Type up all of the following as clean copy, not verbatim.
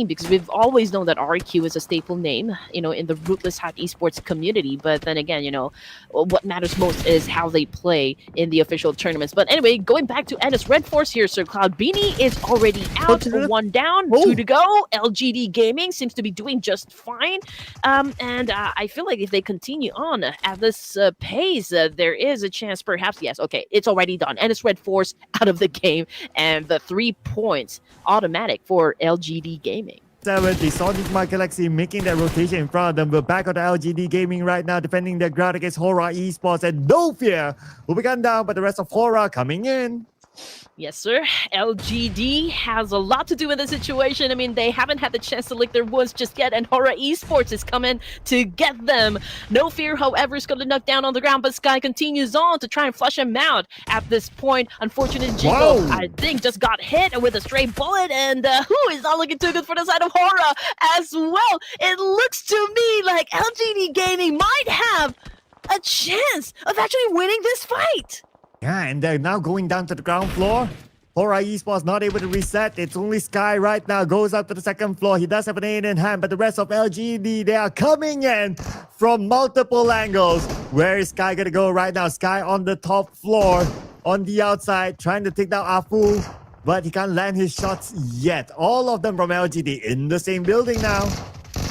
because we've always known that RQ is a staple name, in the Ruthless Hype Esports community. But then again, what matters most is how they play in the official tournaments. But anyway, going back to Ennis Red Force here, Sir Cloud Beanie is already out, one down, two to go. LGD Gaming seems to be doing just fine. And I feel like if they continue on at this pace, there is a chance perhaps, yes, okay, it's already done. Ennis Red Force out of the game, and the 3 points automatic for LGD Gaming. The Sonic My Galaxy making that rotation in front of them. We're back on the LGD Gaming right now, defending their ground against Horror Esports, and no fear will be gunned down by the rest of Horror coming in. Yes, sir. LGD has a lot to do in this situation. I mean, they haven't had the chance to lick their wounds just yet, and Horror Esports is coming to get them. No fear, however, is going to knock down on the ground, but Sky continues on to try and flush him out. At this point, unfortunate Jiggle, I think, just got hit with a stray bullet, and is not looking too good for the side of Horror as well. It looks to me like LGD Gaming might have a chance of actually winning this fight. Yeah, and they're now going down to the ground floor. Horror Esports not able to reset. It's only Sky right now. Goes up to the second floor. He does have an aid in hand, but the rest of LGD, they are coming in from multiple angles. Where is Sky going to go right now? Sky on the top floor, on the outside, trying to take down Afu, but he can't land his shots yet. All of them from LGD in the same building now.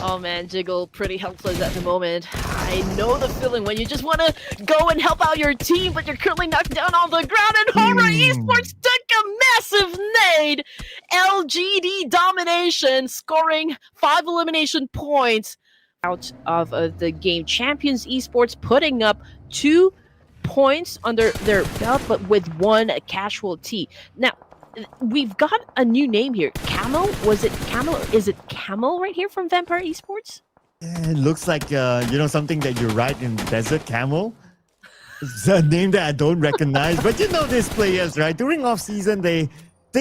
Oh man, Jiggle pretty helpless at the moment. I know the feeling when you just want to go and help out your team, but you're currently knocked down on the ground, and Horror Esports took a massive nade. LGD domination, scoring 5 elimination points out of the game. Champions Esports putting up 2 points under their belt, but with 1 casualty. Now, we've got a new name here. Camel? Was it Camel? Is it Camel right here from Vampire Esports? Yeah, it looks like, something that you ride in Desert Camel. It's a name that I don't recognize. But these players, right? During off-season, they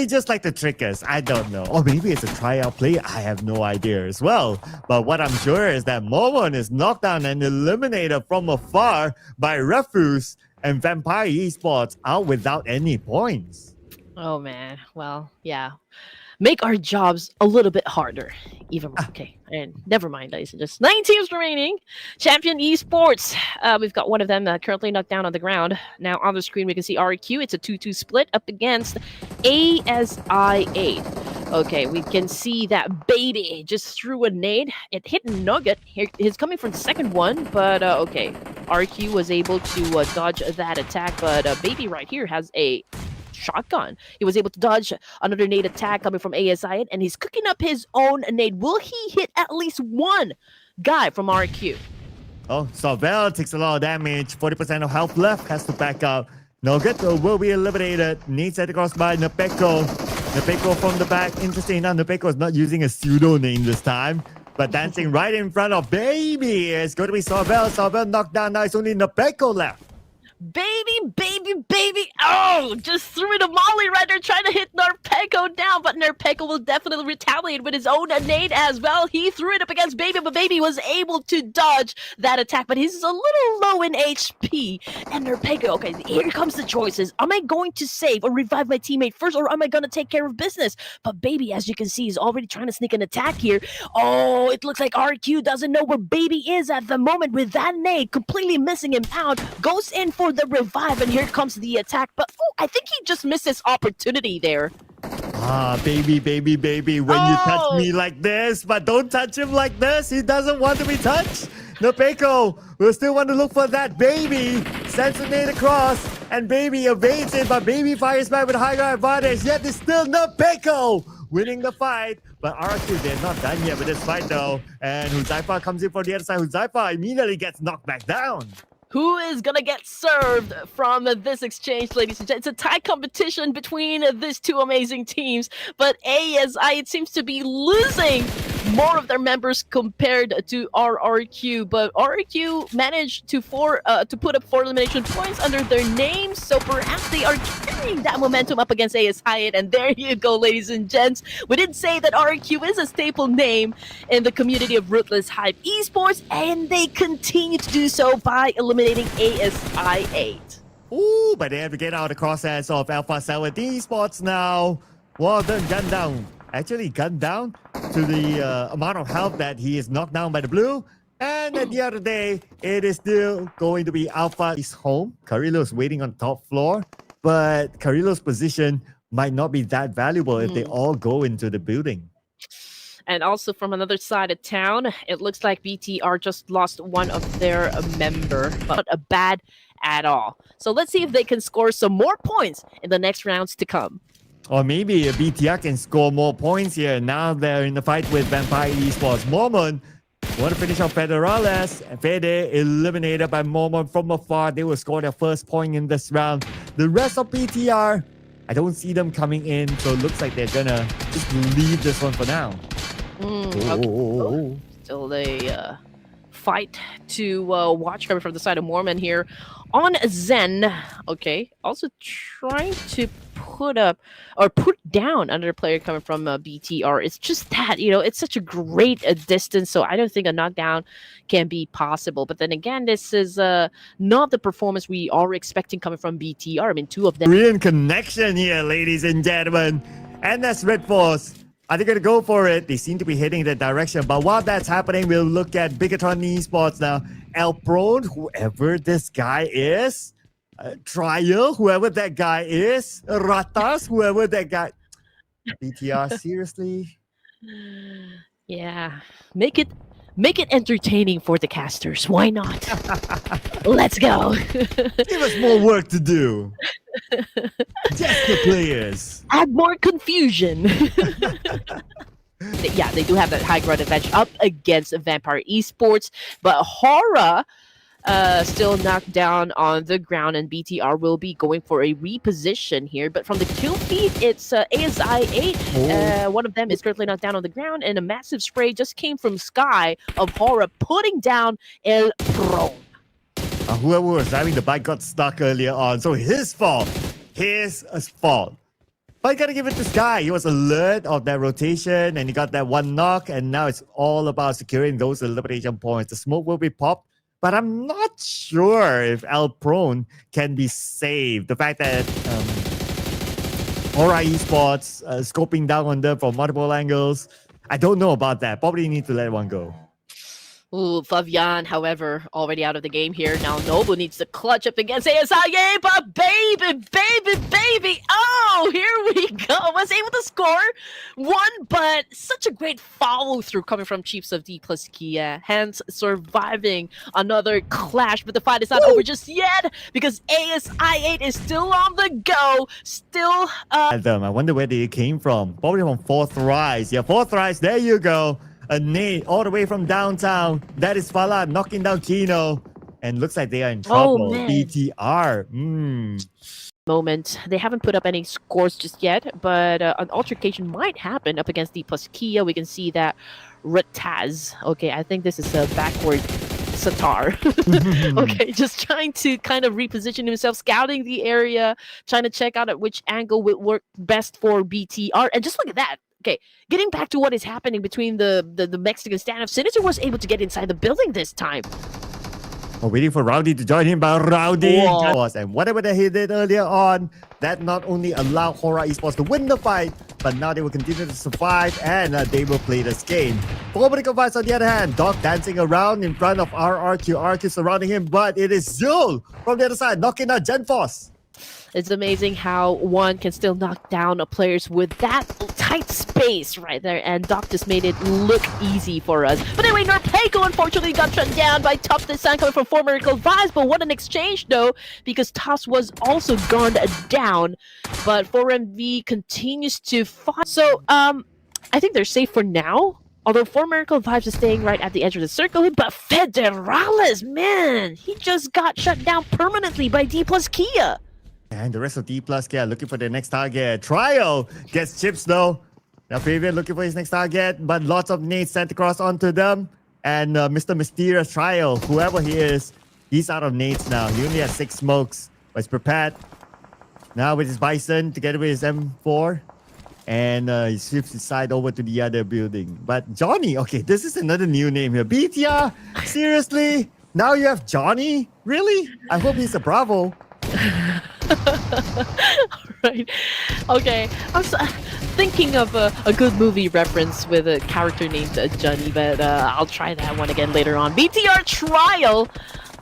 just like to trick us. I don't know. Or maybe it's a tryout play. I have no idea as well. But what I'm sure is that Momon is knocked down and eliminated from afar by Refuse, and Vampire Esports out without any points. Oh man, well, yeah. Make our jobs a little bit harder. Okay, and never mind, guys. Just 9 teams remaining. Champion Esports. We've got one of them currently knocked down on the ground. Now on the screen we can see RQ. It's a 2-2 split up against ASI8. Okay, we can see that Baby just threw a nade. It hit Nugget. He's coming from the second one, but okay. RQ was able to dodge that attack, but Baby right here has a shotgun. He was able to dodge another nade attack coming from ASI, and he's cooking up his own nade. Will he hit at least one guy from RQ? Oh, Sorvel takes a lot of damage. 40% of health left. Has to back up. Nugget will be eliminated. Needs set across by Nepeko. Nepeko from the back. Interesting enough, Nepeko is not using a pseudo name this time, but dancing right in front of Baby. It's going to be Sorvel. Sorvel knocked down. Now it's only Nepeko left. Baby. Oh, just threw it a molly right there, trying to hit Nerpeko down, but Nerpeko will definitely retaliate with his own nade as well. He threw it up against Baby, but Baby was able to dodge that attack, but he's a little low in HP. And Nerpeko, okay, here comes the choices. Am I going to save or revive my teammate first, or am I going to take care of business? But Baby, as you can see, is already trying to sneak an attack here. Oh, it looks like RQ doesn't know where Baby is at the moment with that nade, completely missing him out. Goes in for the revive, and here comes the attack, but I think he just missed his opportunity there. Baby, when you touch me like this, but don't touch him like this. He doesn't want to be touched. Nepeko will still want to look for that. Baby sends a nade across, and Baby evades it, but Baby fires back with a higher advantage, yet it's still Nepeko winning the fight. But RQ, they're not done yet with this fight though, and Huzaifa comes in for the other side. Huzaifa immediately gets knocked back down. Who is gonna get served from this exchange, ladies and gentlemen? It's a tight competition between these two amazing teams, but ASI, it seems to be losing more of their members compared to RRQ, but RRQ managed to put up 4 elimination points under their names, so perhaps they are carrying that momentum up against ASI, and there you go, ladies and gents. We did say that RRQ is a staple name in the community of Ruthless Hype Esports, and they continue to do so by eliminating ASI8. Ooh, but they have to get out of the crosshairs of Alpha 17 Esports now. One of them gunned down actually gunned down to the amount of health that he is knocked down by the blue. And at the other day, it is still going to be Alpha's home. Carrillo is waiting on top floor, but Carrillo's position might not be that valuable if they all go into the building. And also from another side of town, it looks like BTR just lost one of their member, but a bad at all. So let's see if they can score some more points in the next rounds to come. Or maybe BTR can score more points here. Now they're in the fight with Vampire Esports. Mormon want to finish off Federales. Fede eliminated by Mormon from afar. They will score their first point in this round. The rest of BTR, I don't see them coming in. So it looks like they're gonna just leave this one for now. Okay. Still a fight to watch coming from the side of Mormon here on Zen. Okay, also trying to put down another player coming from BTR. It's just that, it's such a great distance, so I don't think a knockdown can be possible. But then again, this is not the performance we are expecting coming from BTR. I mean, two of them. Korean connection here, ladies and gentlemen. And that's Red Force. Are they going to go for it? They seem to be heading in that direction. But while that's happening, we'll look at Bigatron Esports now. Elprone, whoever this guy is. Trial, whoever that guy is. Ratas, whoever that guy. BTR, seriously? Yeah. Make it entertaining for the casters. Why not? Let's go. Give us more work to do. Just the players. Add more confusion. Yeah, they do have that high ground advantage up against Vampire Esports, but Hora still knocked down on the ground, and BTR will be going for a reposition here. But from the kill feed, it's ASI8. One of them is currently knocked down on the ground, and a massive spray just came from Sky of Hora putting down El Pro. Whoever was driving the bike got stuck earlier on, so his fault. His fault. But you gotta give it to Sky. He was alert of that rotation, and he got that one knock, and now it's all about securing those elimination points. The smoke will be popped, but I'm not sure if El Prone can be saved. The fact that Hora Esports scoping down on them from multiple angles, I don't know about that. Probably need to let one go. Ooh, Fabian, however, already out of the game here. Now Nobu needs to clutch up against ASI, but baby, oh, here we go. Was able to score one, but such a great follow-through coming from Chiefs of D plus Kia, hence surviving another clash. But the fight is not over just yet, because ASI8 is still on the go, still... I wonder where they came from. Probably from Fourth Rise. Yeah, Fourth Rise, there you go. A nade all the way from downtown. That is Fala knocking down Kino. And looks like they are in trouble. BTR. Moment. They haven't put up any scores just yet, but an altercation might happen up against the plus Kia. We can see that Ruthles. Okay, I think this is a backward Satar. Okay, just trying to kind of reposition himself, scouting the area, trying to check out at which angle would work best for BTR. And just look at that. Okay, getting back to what is happening between the Mexican standoff, Sinister was able to get inside the building this time. Waiting for Rowdy to join him, but Rowdy and whatever that he did earlier on, that not only allowed Hora Esports to win the fight, but now they will continue to survive, and they will play this game. For Political Vice, on the other hand, Doc dancing around in front of RRQ surrounding him, but it is Zul from the other side knocking out GenForce. It's amazing how one can still knock down players with that tight space right there, and Doc just made it look easy for us. But anyway, Norpeco unfortunately got shut down by Top Design coming from 4 Miracle Vibes, but what an exchange though, because Tops was also gunned down, but 4MV continues to fight. So, I think they're safe for now. Although 4 Miracle Vibes is staying right at the edge of the circle, but Federales, man, he just got shut down permanently by D plus Kia. And the rest of D plus Kia looking for their next target. Trial gets chips though. Now Fabian looking for his next target, but lots of nades sent across onto them. And Mr. Mysterious Trial, whoever he is, he's out of nades now. He only has 6 smokes, but he's prepared. Now with his Bison together with his M4. And he shifts his side over to the other building. But Johnny, okay, this is another new name here. BTR, seriously? Now you have Johnny? Really? I hope he's a Bravo. Right. Okay. thinking of a good movie reference with a character named Johnny, but I'll try that one again later on. BTR Trial.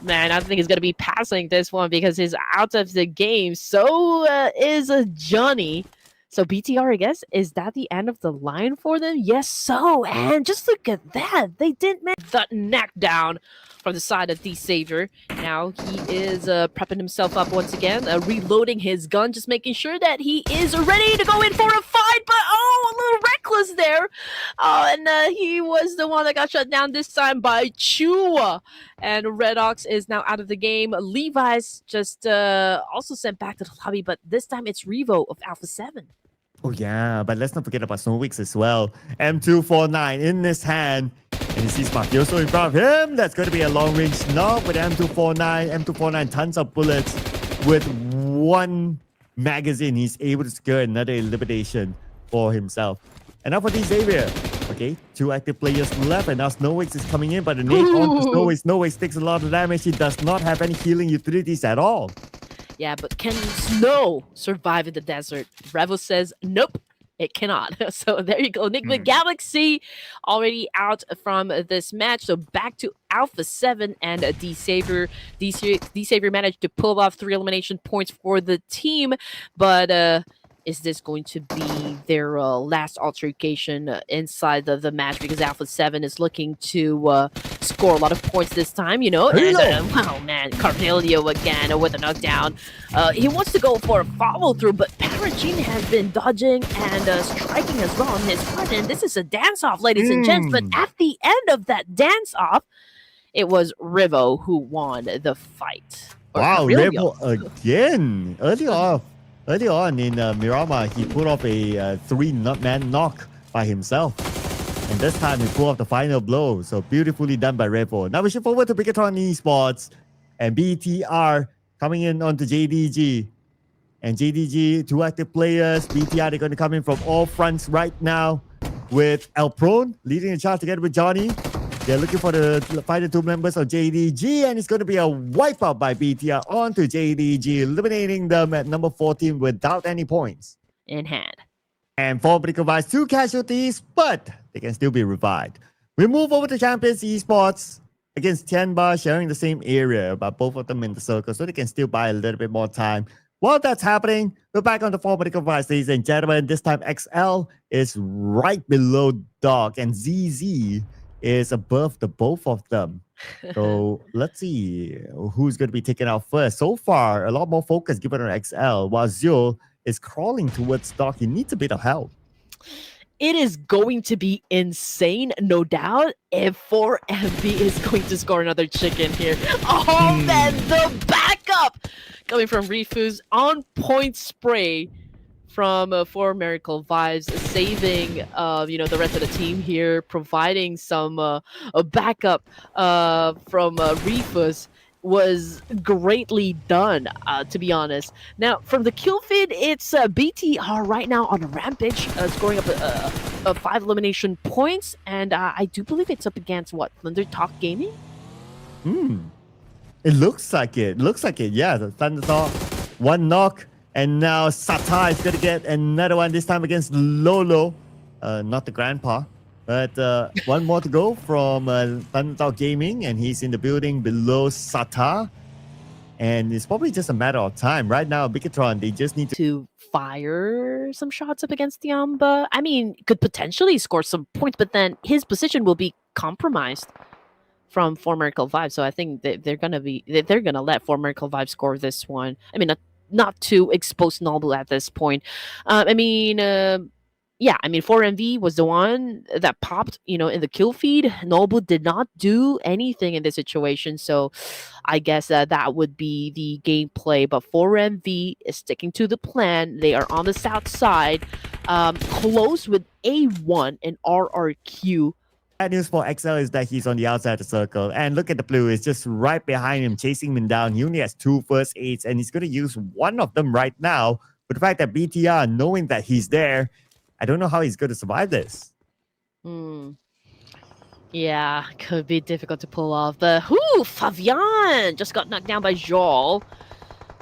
Man, I think he's going to be passing this one because he's out of the game. So is Johnny. So BTR, I guess, is that the end of the line for them? Yes, so. And just look at that. They didn't manage that neck down from the side of the Savior. Now he is prepping himself up once again, reloading his gun, just making sure that he is ready to go in for a fight. But a little reckless there. And he was the one that got shut down this time by Chua. And Red Ox is now out of the game. Levi's just also sent back to the lobby, but this time it's Revo of Alpha 7. Oh yeah, but let's not forget about Snowwix as well. M249 in his hand. And he sees Mafioso in front of him. That's going to be a long-range knock with M249. M249, tons of bullets. With one magazine, he's able to secure another elimination for himself. And now for the Xavier. Okay, 2 active players left, and now Snowwix is coming in, but the nade on to Snowwix. Snowwix takes a lot of damage. He does not have any healing utilities at all. Yeah, but can Snow survive in the desert? Revo says, nope, it cannot. So there you go. Nick the Galaxy already out from this match. So back to Alpha 7 and D-Savior. D-Savior managed to pull off 3 elimination points for the team, but is this going to be their last altercation inside the match? Because Alpha 7 is looking to score a lot of points this time, you know? And, wow, man, Cardelio again with a knockdown. He wants to go for a follow-through, but Paragene has been dodging and striking as well on his front. And this is a dance-off, ladies and gents. But at the end of that dance-off, it was Rivo who won the fight. Wow, Rivo again. Early on in Miramar, he pulled off a 3-man knock by himself. And this time, he pulled off the final blow. So beautifully done by Revo. Now we shift forward to Bigatron Esports. And BTR coming in onto JDG. And JDG, 2 active players. BTR, they're going to come in from all fronts right now. With El Prone leading the charge together with Johnny. They're looking for the final 2 members of JDG, and it's going to be a wipeout by BTR onto JDG, eliminating them at number 14 without any points in hand. And Formidable provides 2 casualties, but they can still be revived. We move over to Champions Esports against Tianba, sharing the same area, but both of them in the circle, so they can still buy a little bit more time. While that's happening, we're back on the Formidable provides, ladies and gentlemen. This time, XL is right below Dog, and ZZ is above the both of them. So let's see who's going to be taken out first. So far, a lot more focus given on XL, while Zul is crawling towards Doc. He needs a bit of help. It is going to be insane, no doubt, if 4MV is going to score another chicken here. Oh, man, the backup coming from Rifu's on-point spray from 4 Miracle Vibes, saving the rest of the team here, providing some a backup from Rifus was greatly done, to be honest. Now, from the kill feed, it's BTR right now on a rampage, scoring up 5 elimination points, and I do believe it's up against, what, Thunder Talk Gaming? It looks like it. Yeah, the Thunder Talk, 1 knock. And now Sata is going to get another one, this time against Lolo. Not the grandpa. But 1 more to go from Thundertalk Gaming. And he's in the building below Sata. And it's probably just a matter of time. Right now, Bigatron, they just need to fire some shots up against the Amba. I mean, could potentially score some points, but then his position will be compromised from 4 Miracle Vibes. So I think that they're going to let 4 Miracle Vibes score this one. I mean, not to expose Noble at this point. 4MV was the one that popped, in the kill feed. Noble did not do anything in this situation, so I guess that would be the gameplay. But 4MV is sticking to the plan. They are on the south side, close with A1 and RRQ. Bad news for XL is that he's on the outside of the circle. And look at the blue. It's just right behind him, chasing him down. He only has 2 first aids, and he's going to use 1 of them right now. But the fact that BTR, knowing that he's there, I don't know how he's going to survive this. Yeah, could be difficult to pull off. But, Fabian just got knocked down by Joel.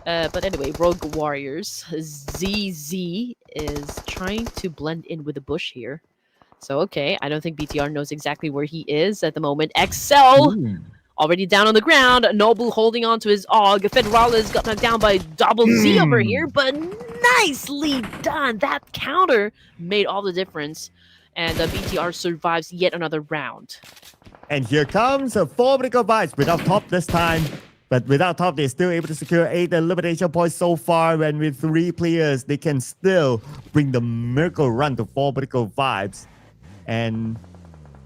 But anyway, Rogue Warriors. ZZ is trying to blend in with the bush here. So, okay, I don't think BTR knows exactly where he is at the moment. Excel already down on the ground. Noble holding on to his AUG. Federales got knocked down by Double Z over here, but nicely done. That counter made all the difference. And BTR survives yet another round. And here comes a formidable vibes without top this time. But without top, they're still able to secure 8 elimination points so far. And with 3 players, they can still bring the miracle run to formidable vibes. And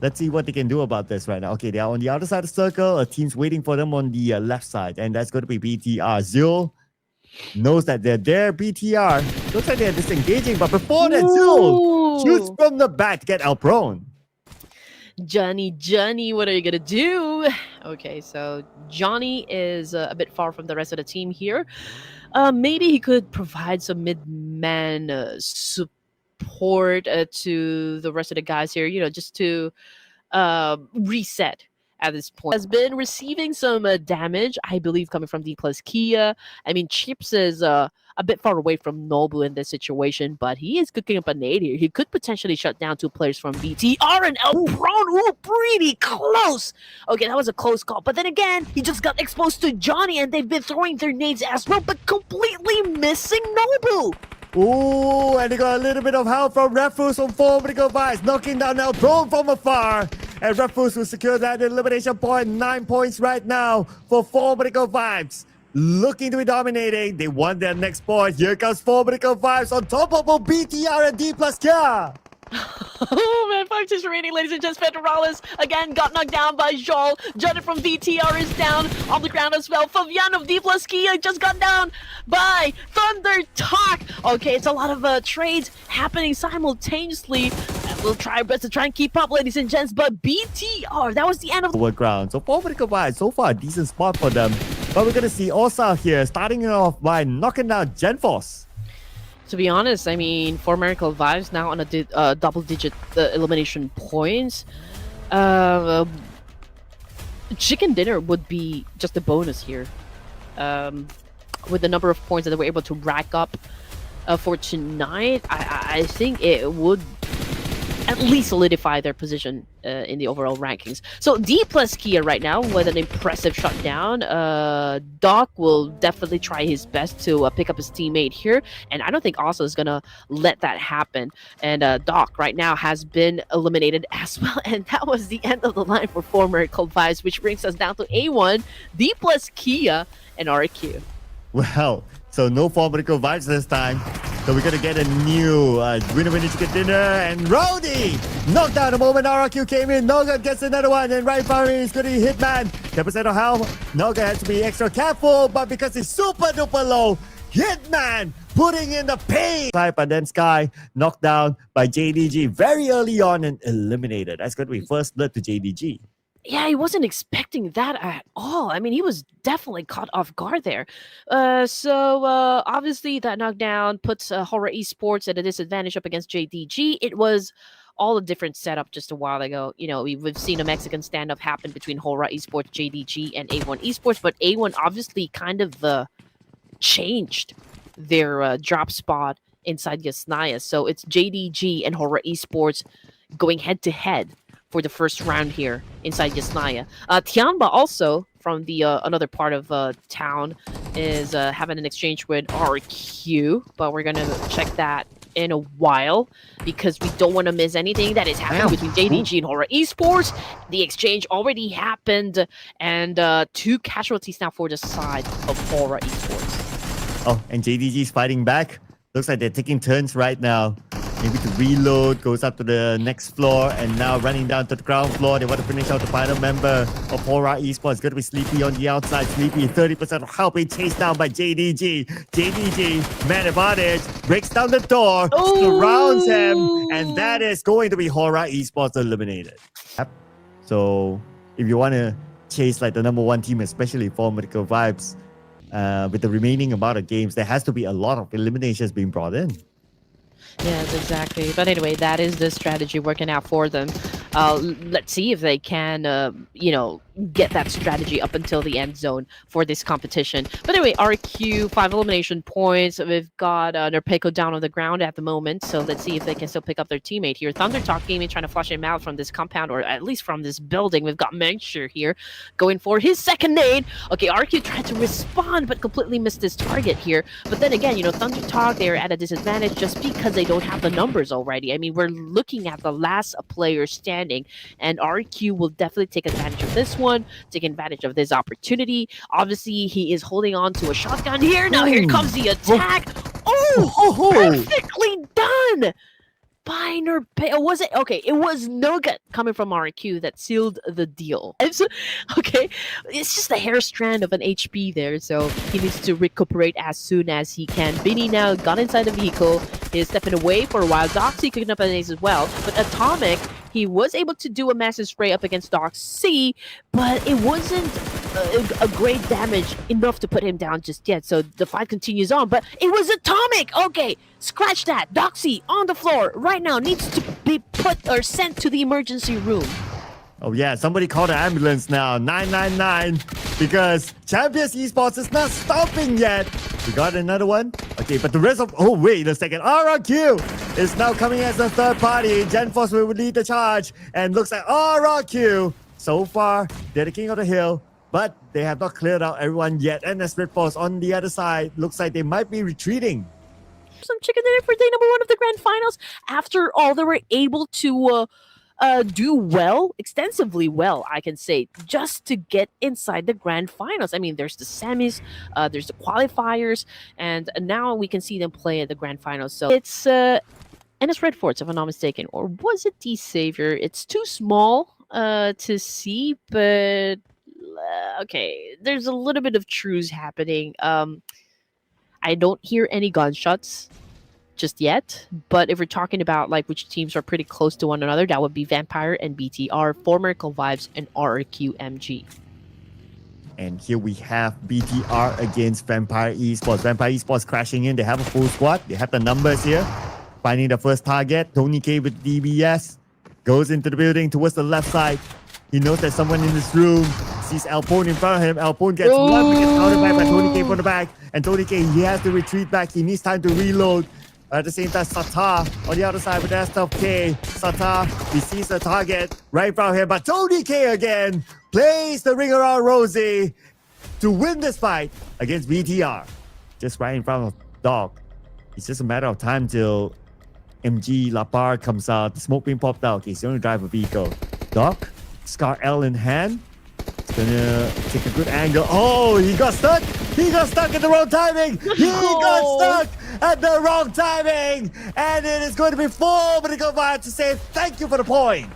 let's see what they can do about this right now. Okay, they are on the other side of the circle. A team's waiting for them on the left side. And that's going to be BTR. Zil knows that they're there. BTR looks like they're disengaging. But before that, Zil shoots from the back to get out prone. Johnny, what are you gonna do? Okay, so Johnny is a bit far from the rest of the team here. Maybe he could provide some mid-man support to the rest of the guys here, you know, just to reset at this point. Has been receiving some damage, I believe, coming from D plus Kia. I mean, Chips is a bit far away from Nobu in this situation, but he is cooking up a nade here. He could potentially shut down 2 players from BTR and El Prone. Ooh, pretty close. Okay, that was a close call. But then again, he just got exposed to Johnny, and they've been throwing their nades as well, but completely missing Nobu. Ooh, and they got a little bit of help from Ruthles from Formidable Vibes, knocking down El Prone from afar. And Ruthles will secure that elimination point. 9 points right now for Formidable Vibes. Looking to be dominating. They won their next point. Here comes Formidable Vibes on top of both BTR and D plus K. Oh man, 5 just remaining, ladies and gents. Federales again got knocked down by Joel. Jonathan from VTR is down on the ground as well. Fabian of D plus Kia just got down by Thunder Talk. Okay, it's a lot of trades happening simultaneously. We'll try our best to try and keep up, ladies and gents, but BTR, that was the end of the ground. So Formidable Vibes, so far a decent spot for them. But we're going to see Osa here, starting it off by knocking down Genforce. To be honest, I mean, for Miracle Vibes now on a double-digit elimination points, chicken dinner would be just a bonus here. With the number of points that they were able to rack up for tonight, I think it would at least solidify their position in the overall rankings. So D plus Kia right now with an impressive shutdown. Doc will definitely try his best to pick up his teammate here, and I don't think Asa is gonna let that happen. And Doc right now has been eliminated as well, and that was the end of the line for former Cold Vibes, which brings us down to A1, D plus Kia, and RQ. Well, so no Formidable Vibes this time. So we're gonna get a new winner chicken dinner, and Rowdy knocked down the moment RQ came in. Noga gets another one, and right behind is gonna be Hitman. 10% of health. Noga has to be extra careful, but because it's super duper low, Hitman putting in the pain. But then Sky knocked down by JDG very early on and eliminated. That's gonna be first blood to JDG. Yeah, he wasn't expecting that at all. I mean, he was definitely caught off guard there. So obviously that knockdown puts Horror Esports at a disadvantage up against JDG. It was all a different setup just a while ago. You know, we've seen a Mexican standoff happen between Horror Esports, JDG, and A1 Esports, but A1 obviously kind of changed their drop spot inside Yasnaya. So it's JDG and Horror Esports going head-to-head for the first round here inside Yasnaya. Tianba also from the another part of town is having an exchange with RQ, but we're gonna check that in a while because we don't want to miss anything that is happening between JDG and Horror Esports. The exchange already happened, and 2 casualties now for the side of Horror Esports. Oh, and JDG is fighting back. Looks like they're taking turns right now. Maybe to reload, goes up to the next floor, and now running down to the ground floor. They want to finish out the final member of Horror Esports. Going to be Sleepy on the outside. Sleepy, 30% of help being chased down by JDG. JDG, man advantage, breaks down the door, surrounds him, and that is going to be Horror Esports eliminated. Yep. So, if you want to chase like the number 1 team, especially Formidable Vibes, with the remaining amount of games, there has to be a lot of eliminations being brought in. Yes, exactly. But anyway, that is the strategy working out for them. Let's see if they can, get that strategy up until the end zone for this competition. But anyway, RQ 5 elimination points. We've got Nerpeco down on the ground at the moment, so let's see if they can still pick up their teammate here. Thunder Talk Gaming trying to flush him out from this compound, or at least from this building. We've got Mengshire here going for his second nade. Okay, RQ tried to respond but completely missed his target here. But then again, Thunder Talk, they're at a disadvantage just because they don't have the numbers already. I mean, we're looking at the last player standing, and RQ will definitely take advantage of this one, take advantage of this opportunity. Obviously, he is holding on to a shotgun here. Now here comes the attack. Oh, perfectly done by Nerpeco. Was it? Okay, it was Nugget coming from RQ that sealed the deal. Okay, it's just a hair strand of an HP there, so he needs to recuperate as soon as he can. Vinny now got inside the vehicle. He's stepping away for a while. Doxy cooking up an ace as well, but Atomic, he was able to do a massive spray up against Doxy, but it wasn't a great damage enough to put him down just yet. So the fight continues on, but it was Atomic. Okay, scratch that. Doxy on the floor right now, needs to be put or sent to the emergency room. Oh yeah, somebody call the ambulance now. 999, because Champions Esports is not stopping yet. We got another one. Okay, but the rest of... Oh, wait a second. RRQ is now coming as a third party. GenForce will lead the charge. And looks like RRQ, so far, they're the king of the hill. But they have not cleared out everyone yet. And the Split Force on the other side looks like they might be retreating. Some chicken dinner for day number 1 of the grand finals. After all, they were able to... do well, extensively well, I can say, just to get inside the grand finals. I mean, there's the semis, there's the qualifiers, and now we can see them play at the grand finals. So it's NS Red Forts, if I'm not mistaken, or was it the Savior? It's too small to see, but okay, there's a little bit of truce happening. I don't hear any gunshots just yet, but if we're talking about like which teams are pretty close to one another, that would be Vampire and BTR, former Vibes and RQMG. And here we have BTR against Vampire Esports. Vampire Esports crashing in. They have a full squad. They have the numbers here. Finding the first target. Tony K with DBS goes into the building towards the left side. He knows there's someone in this room. Sees Alpone in front of him. Alpone gets one wicket countered back by Tony K from the back. And Tony K, he has to retreat back. He needs time to reload. At the same time, Satar on the other side with SFK. Satar, he sees the target right in front of him, but Tony K again plays the ring around Rosie to win this fight against BTR. Just right in front of Dog. It's just a matter of time till MG Lapar comes out. The smoke being popped out. He's going to drive a vehicle. Dog, Scar L in hand. He's gonna take a good angle. Oh, he got stuck. He got stuck at the wrong timing. He got stuck at the wrong timing. And it is going to be 4 minutes to go by to say thank you for the point.